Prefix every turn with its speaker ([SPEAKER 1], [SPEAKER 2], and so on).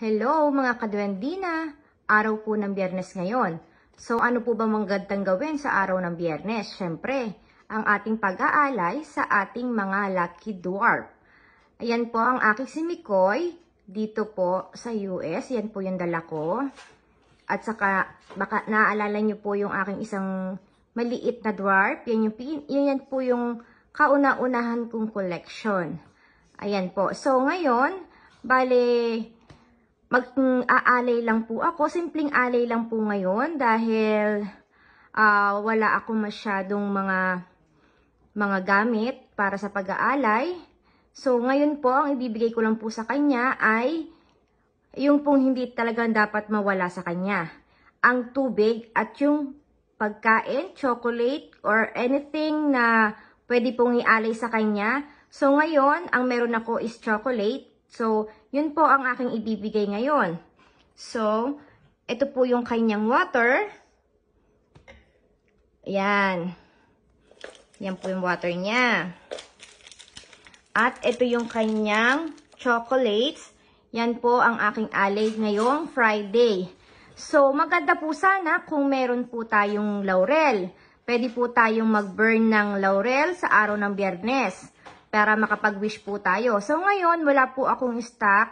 [SPEAKER 1] Hello mga kaduwendina! Araw po ng Biyernes ngayon. So ano po ba magandang gawin sa araw ng Biyernes? Siyempre, ang ating pag-aalay sa ating mga lucky dwarf. Ayan po ang aking si Mikoy dito po sa US. Yan po yung dala ko. At saka baka naaalala nyo po yung aking isang maliit na dwarf. Yan po yung kauna-unahan kong collection. Ayan po. So ngayon, bale mag-aalay lang po ako. Simpleng alay lang po ngayon dahil wala ako masyadong mga gamit para sa pag-aalay. So ngayon po, ang ibibigay ko lang po sa kanya ay yung pong hindi talaga dapat mawala sa kanya. Ang tubig at yung pagkain, chocolate, or anything na pwede pong ialay sa kanya. So ngayon, ang meron ako is chocolate. So, yun po ang aking ibibigay ngayon. So, ito po yung kanyang water. Ayan. Yan po yung water niya. At ito yung kanyang chocolates. Yan po ang aking alay ngayong Friday. So, maganda po sana kung meron po tayong laurel. Pwede po tayong mag-burn ng laurel sa araw ng Biyernes para makapag-wish po tayo. So, ngayon, wala po akong stock